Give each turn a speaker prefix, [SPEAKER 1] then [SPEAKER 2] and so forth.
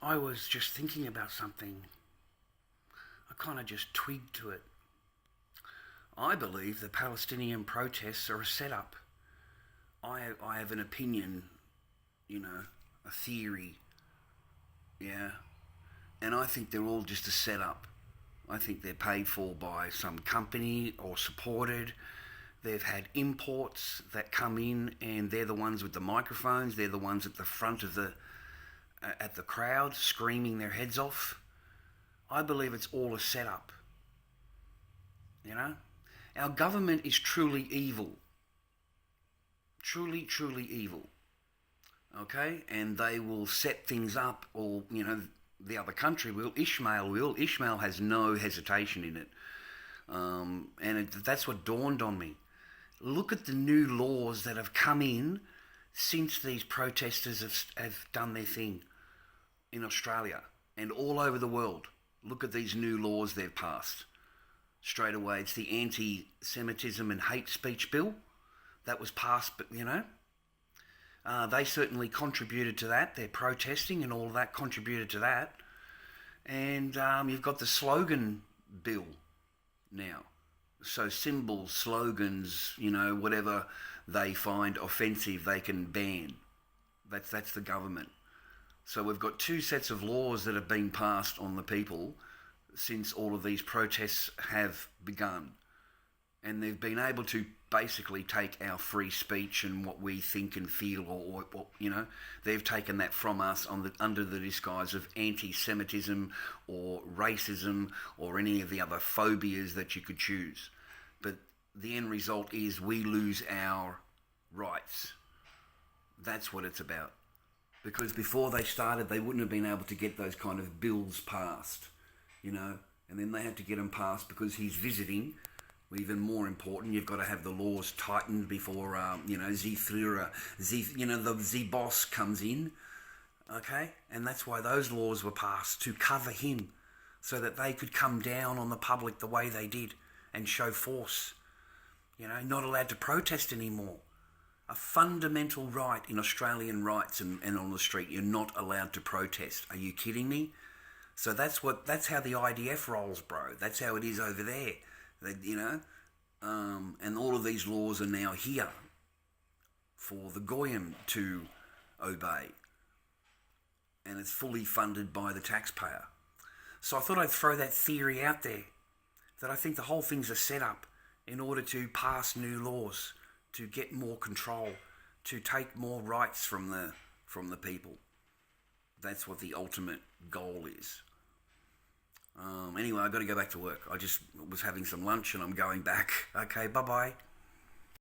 [SPEAKER 1] I was just thinking about something. I kind of just twigged to it. I believe the Palestinian protests are a setup. I have an opinion, a theory, yeah, and I think they're all just a setup. I think they're paid for by some company or supported. They've had imports that come in, and they're the ones with the microphones. They're the ones at the front of at the crowd, screaming their heads off. I believe it's all a setup. You know, our government is truly evil. Truly, truly evil. Okay, and they will set things up, or the other country will. Ishmael will. Ishmael has no hesitation in it, that's what dawned on me. Look at the new laws that have come in since these protesters have done their thing in Australia and all over the world. Look at these new laws they've passed. Straight away, it's the anti-Semitism and hate speech bill that was passed, but they certainly contributed to that. Their protesting and all of that contributed to that. And you've got the slogan bill now. So symbols, slogans, whatever they find offensive, they can ban. That's the government. So we've got two sets of laws that have been passed on the people since all of these protests have begun. And they've been able to basically take our free speech and what we think and feel, or they've taken that from us under the disguise of anti-Semitism or racism or any of the other phobias that you could choose. But the end result is we lose our rights. That's what it's about. Because before they started, they wouldn't have been able to get those kind of bills passed, and then they had to get them passed because he's visiting. Even more important, you've got to have the laws tightened before, the boss comes in, okay? And that's why those laws were passed, to cover him, so that they could come down on the public the way they did and show force. Not allowed to protest anymore. A fundamental right in Australian rights and on the street, you're not allowed to protest. Are you kidding me? So that's how the IDF rolls, bro. That's how it is over there. And all of these laws are now here for the Goyim to obey. And it's fully funded by the taxpayer. So I thought I'd throw that theory out there, that I think the whole thing's a setup in order to pass new laws, to get more control, to take more rights from the people. That's what the ultimate goal is. Anyway, I've got to go back to work. I just was having some lunch and I'm going back. Okay, bye-bye.